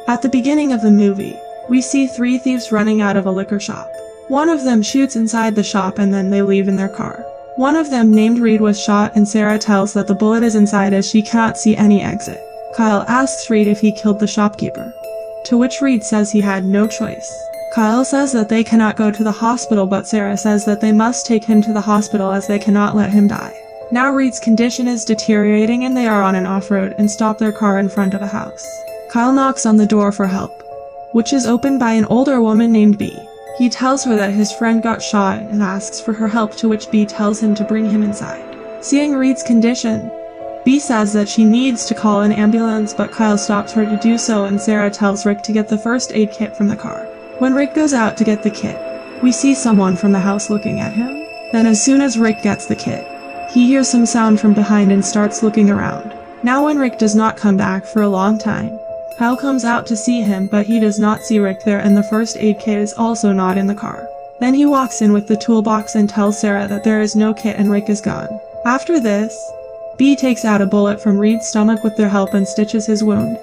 At the beginning of the movie, we see 3 thieves running out of a liquor shop. One of them shoots inside the shop and then they leave in their car. One of them, named Reed, was shot and Sarah tells that the bullet is inside as she cannot see any exit. Kyle asks Reed if he killed the shopkeeper, to which Reed says he had no choice. Kyle says that they cannot go to the hospital, but Sarah says that they must take him to the hospital as they cannot let him die. Now Reed's condition is deteriorating and they are on an off-road and stop their car in front of a house. Kyle knocks on the door for help, which is opened by an older woman named B. He tells her that his friend got shot and asks for her help, to which B tells him to bring him inside. Seeing Reed's condition, B says that she needs to call an ambulance, but Kyle stops her to do so and Sarah tells Rick to get the first aid kit from the car. When Rick goes out to get the kit, we see someone from the house looking at him. Then as soon as Rick gets the kit, he hears some sound from behind and starts looking around. Now when Rick does not come back for a long time, Kyle comes out to see him, but he does not see Rick there and the first aid kit is also not in the car. Then he walks in with the toolbox and tells Sarah that there is no kit and Rick is gone. After this, B takes out a bullet from Reed's stomach with their help and stitches his wound,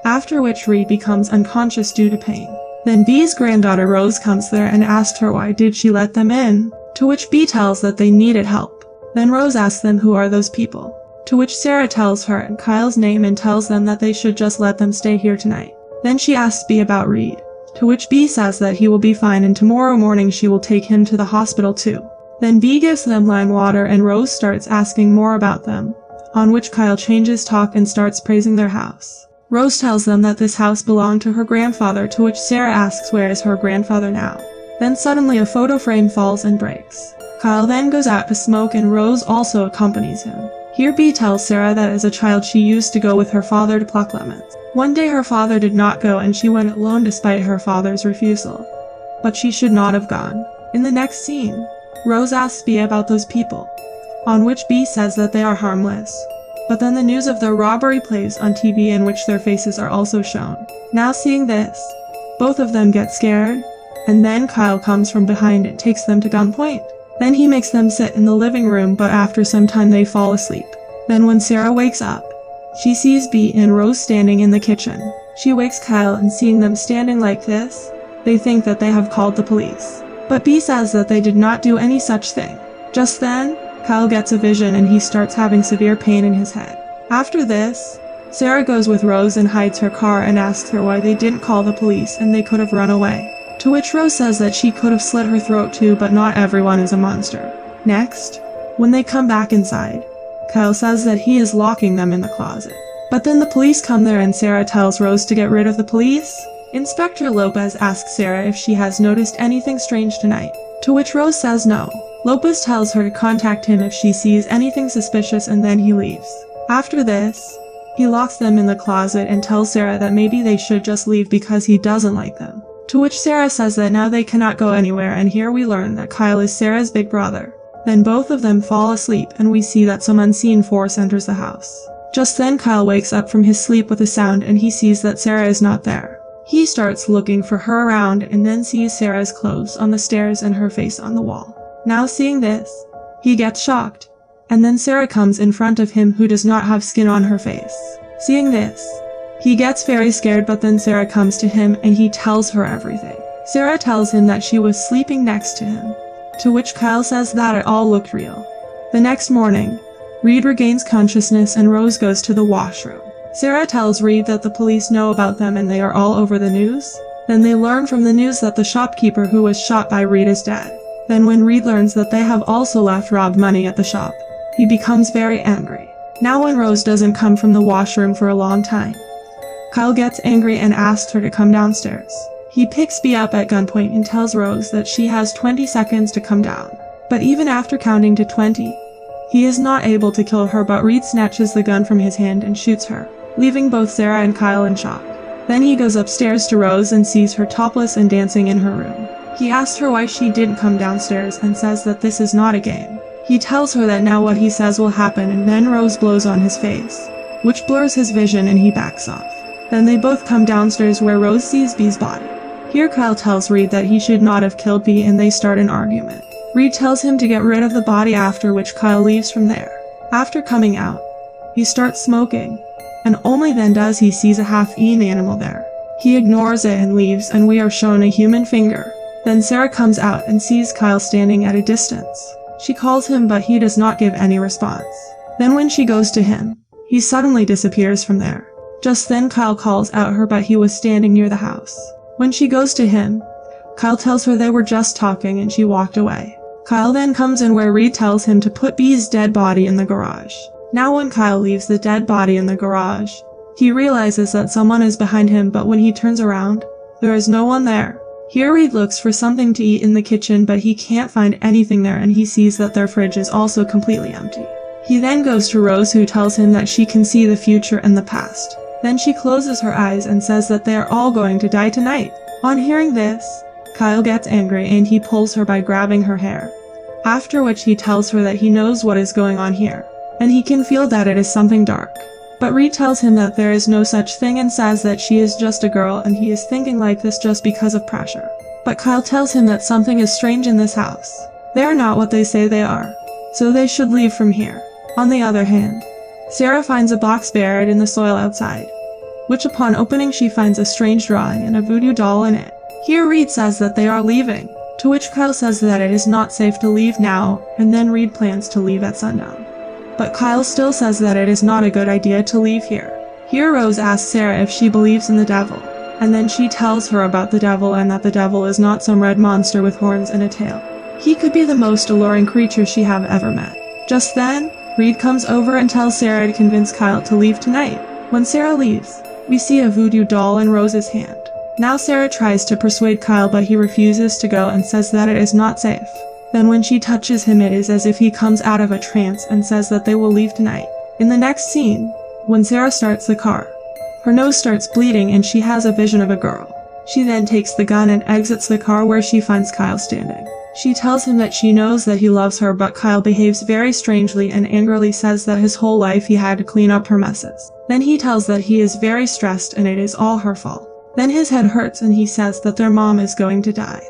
after which Reed becomes unconscious due to pain. Then B's granddaughter Rose comes there and asks her why did she let them in, to which B tells that they needed help. Then Rose asks them who are those people, to which Sarah tells her and Kyle's name and tells them that they should just let them stay here tonight. Then she asks B about Reed, to which B says that he will be fine and tomorrow morning she will take him to the hospital too. Then B gives them lime water and Rose starts asking more about them, on which Kyle changes talk and starts praising their house. Rose tells them that this house belonged to her grandfather, to which Sarah asks where is her grandfather now. Then suddenly a photo frame falls and breaks. Kyle then goes out to smoke and Rose also accompanies him. Here B tells Sarah that as a child she used to go with her father to pluck lemons. One day her father did not go and she went alone despite her father's refusal. But she should not have gone. In the next scene, Rose asks B about those people, on which B says that they are harmless. But then the news of their robbery plays on TV in which their faces are also shown. Now seeing this, both of them get scared, and then Kyle comes from behind and takes them to gunpoint. Then he makes them sit in the living room, but after some time they fall asleep. Then when Sarah wakes up, she sees B and Rose standing in the kitchen. She wakes Kyle and seeing them standing like this, they think that they have called the police. But B says that they did not do any such thing. Just then, Kyle gets a vision and he starts having severe pain in his head. After this, Sarah goes with Rose and hides her car and asks her why they didn't call the police and they could have run away. To which Rose says that she could have slit her throat too, but not everyone is a monster. Next, when they come back inside, Kyle says that he is locking them in the closet. But then the police come there and Sarah tells Rose to get rid of the police. Inspector Lopez asks Sarah if she has noticed anything strange tonight, to which Rose says no. Lopez tells her to contact him if she sees anything suspicious and then he leaves. After this, he locks them in the closet and tells Sarah that maybe they should just leave because he doesn't like them. To which Sarah says that now they cannot go anywhere, and here we learn that Kyle is Sarah's big brother. Then both of them fall asleep and we see that some unseen force enters the house. Just then Kyle wakes up from his sleep with a sound and he sees that Sarah is not there. He starts looking for her around and then sees Sarah's clothes on the stairs and her face on the wall. Now seeing this, he gets shocked, and then Sarah comes in front of him who does not have skin on her face. Seeing this, he gets very scared, but then Sarah comes to him and he tells her everything. Sarah tells him that she was sleeping next to him, to which Kyle says that it all looked real. The next morning, Reed regains consciousness and Rose goes to the washroom. Sarah tells Reed that the police know about them and they are all over the news. Then they learn from the news that the shopkeeper who was shot by Reed is dead. Then when Reed learns that they have also left robbed money at the shop, he becomes very angry. Now when Rose doesn't come from the washroom for a long time, Kyle gets angry and asks her to come downstairs. He picks B up at gunpoint and tells Rose that she has 20 seconds to come down. But even after counting to 20, he is not able to kill her, but Reed snatches the gun from his hand and shoots her, leaving both Sarah and Kyle in shock. Then he goes upstairs to Rose and sees her topless and dancing in her room. He asks her why she didn't come downstairs and says that this is not a game. He tells her that now what he says will happen, and then Rose blows on his face, which blurs his vision and he backs off. Then they both come downstairs where Rose sees B's body. Here Kyle tells Reed that he should not have killed B and they start an argument. Reed tells him to get rid of the body, after which Kyle leaves from there. After coming out, he starts smoking, and only then does he sees a half-eaten animal there. He ignores it and leaves, and we are shown a human finger. Then Sarah comes out and sees Kyle standing at a distance. She calls him, but he does not give any response. Then when she goes to him, he suddenly disappears from there. Just then Kyle calls out her, but he was standing near the house. When she goes to him, Kyle tells her they were just talking and she walked away. Kyle then comes in where Reed tells him to put B's dead body in the garage. Now when Kyle leaves the dead body in the garage, he realizes that someone is behind him, but when he turns around, there is no one there. Here Reed looks for something to eat in the kitchen, but he can't find anything there, and he sees that their fridge is also completely empty. He then goes to Rose, who tells him that she can see the future and the past. Then she closes her eyes and says that they are all going to die tonight. On hearing this, Kyle gets angry and he pulls her by grabbing her hair. After which he tells her that he knows what is going on here, and he can feel that it is something dark. But Reed tells him that there is no such thing and says that she is just a girl and he is thinking like this just because of pressure. But Kyle tells him that something is strange in this house. They are not what they say they are, so they should leave from here. On the other hand, Sarah finds a box buried in the soil outside, which upon opening she finds a strange drawing and a voodoo doll in it. Here Reed says that they are leaving, to which Kyle says that it is not safe to leave now, and then Reed plans to leave at sundown. But Kyle still says that it is not a good idea to leave here. Here Rose asks Sarah if she believes in the devil, and then she tells her about the devil and that the devil is not some red monster with horns and a tail. He could be the most alluring creature she have ever met. Just then, Reed comes over and tells Sarah to convince Kyle to leave tonight. When Sarah leaves, we see a voodoo doll in Rose's hand. Now Sarah tries to persuade Kyle, but he refuses to go and says that it is not safe. Then when she touches him, it is as if he comes out of a trance and says that they will leave tonight. In the next scene, when Sarah starts the car, her nose starts bleeding and she has a vision of a girl. She then takes the gun and exits the car, where she finds Kyle standing. She tells him that she knows that he loves her, but Kyle behaves very strangely and angrily says that his whole life he had to clean up her messes. Then he tells that he is very stressed and it is all her fault. Then his head hurts and he says that their mom is going to die,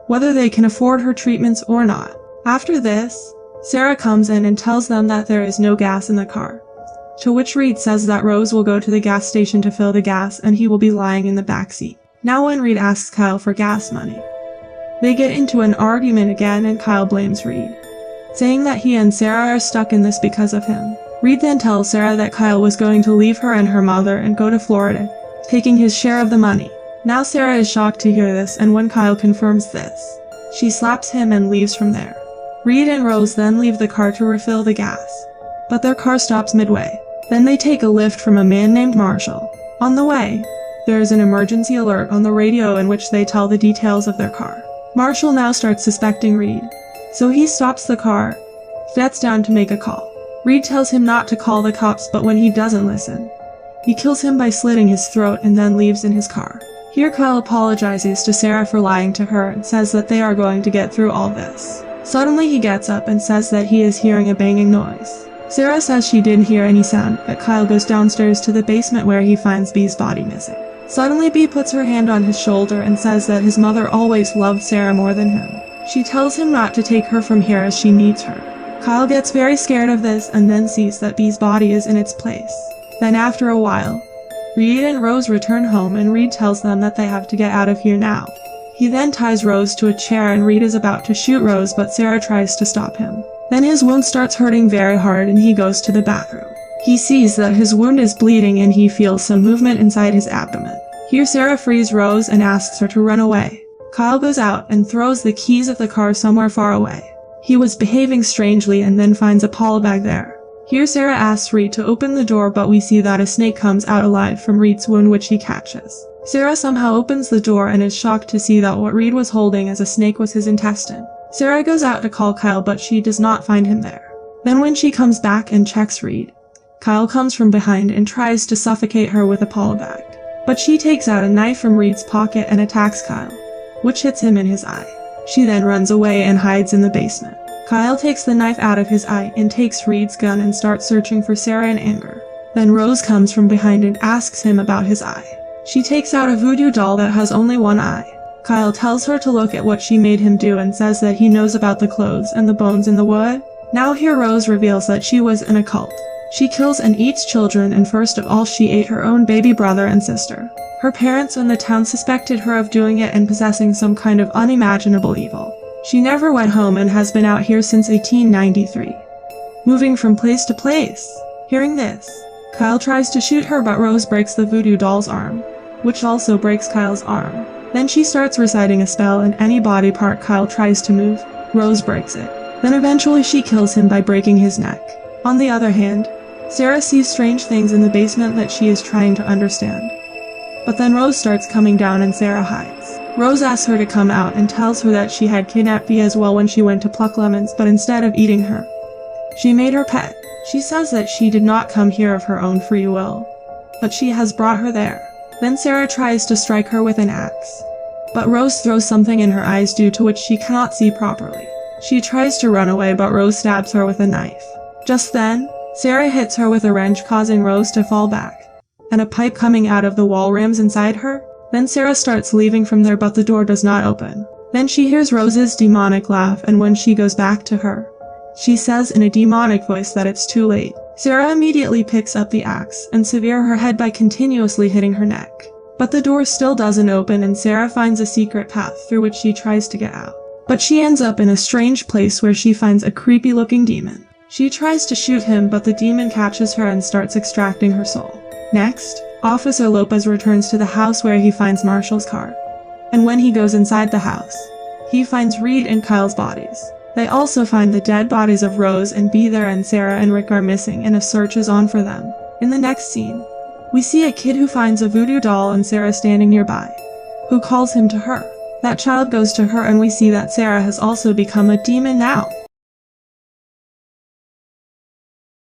whether they can afford her treatments or not. After this, Sarah comes in and tells them that there is no gas in the car, to which Reed says that Rose will go to the gas station to fill the gas and he will be lying in the back seat. Now when Reed asks Kyle for gas money, they get into an argument again and Kyle blames Reed, saying that he and Sarah are stuck in this because of him. Reed then tells Sarah that Kyle was going to leave her and her mother and go to Florida, taking his share of the money. Now Sarah is shocked to hear this, and when Kyle confirms this, she slaps him and leaves from there. Reed and Rose then leave the car to refill the gas, but their car stops midway. Then they take a lift from a man named Marshall. On the way, there is an emergency alert on the radio in which they tell the details of their car. Marshall now starts suspecting Reed, so he stops the car, gets down to make a call. Reed tells him not to call the cops, but when he doesn't listen, he kills him by slitting his throat and then leaves in his car. Here Kyle apologizes to Sarah for lying to her and says that they are going to get through all this. Suddenly he gets up and says that he is hearing a banging noise. Sarah says she didn't hear any sound, but Kyle goes downstairs to the basement where he finds B's body missing. Suddenly Bee puts her hand on his shoulder and says that his mother always loved Sarah more than him. She tells him not to take her from here as she needs her. Kyle gets very scared of this and then sees that Bee's body is in its place. Then after a while, Reed and Rose return home and Reed tells them that they have to get out of here now. He then ties Rose to a chair and Reed is about to shoot Rose, but Sarah tries to stop him. Then his wound starts hurting very hard and he goes to the bathroom. He sees that his wound is bleeding and he feels some movement inside his abdomen. Here Sarah frees Rose and asks her to run away. Kyle goes out and throws the keys of the car somewhere far away. He was behaving strangely and then finds a polybag there. Here Sarah asks Reed to open the door, but we see that a snake comes out alive from Reed's wound, which he catches. Sarah somehow opens the door and is shocked to see that what Reed was holding as a snake was his intestine. Sarah goes out to call Kyle, but she does not find him there. Then when she comes back and checks Reed, Kyle comes from behind and tries to suffocate her with a polybag. But she takes out a knife from Reed's pocket and attacks Kyle, which hits him in his eye. She then runs away and hides in the basement. Kyle takes the knife out of his eye and takes Reed's gun and starts searching for Sarah in anger. Then Rose comes from behind and asks him about his eye. She takes out a voodoo doll that has only one eye. Kyle tells her to look at what she made him do and says that he knows about the clothes and the bones in the wood. Now here Rose reveals that she was in a cult. She kills and eats children, and first of all she ate her own baby brother and sister. Her parents and the town suspected her of doing it and possessing some kind of unimaginable evil. She never went home and has been out here since 1893, moving from place to place. Hearing this, Kyle tries to shoot her, but Rose breaks the voodoo doll's arm, which also breaks Kyle's arm. Then she starts reciting a spell, and any body part Kyle tries to move, Rose breaks it. Then eventually she kills him by breaking his neck. On the other hand, Sarah sees strange things in the basement that she is trying to understand. But then Rose starts coming down and Sarah hides. Rose asks her to come out and tells her that she had kidnapped Vi as well when she went to pluck lemons, but instead of eating her, she made her pet. She says that she did not come here of her own free will, but she has brought her there. Then Sarah tries to strike her with an axe, but Rose throws something in her eyes due to which she cannot see properly. She tries to run away, but Rose stabs her with a knife. Just then, Sarah hits her with a wrench, causing Rose to fall back, and a pipe coming out of the wall rams inside her. Then Sarah starts leaving from there, but the door does not open. Then she hears Rose's demonic laugh, and when she goes back to her, she says in a demonic voice that it's too late. Sarah immediately picks up the axe and severe her head by continuously hitting her neck. But the door still doesn't open, and Sarah finds a secret path through which she tries to get out. But she ends up in a strange place where she finds a creepy looking demon. She tries to shoot him, but the demon catches her and starts extracting her soul. Next, Officer Lopez returns to the house where he finds Marshall's car. And when he goes inside the house, he finds Reed and Kyle's bodies. They also find the dead bodies of Rose and Vi there, and Sarah and Rick are missing, and a search is on for them. In the next scene, we see a kid who finds a voodoo doll and Sarah standing nearby, who calls him to her. That child goes to her, and we see that Sarah has also become a demon now.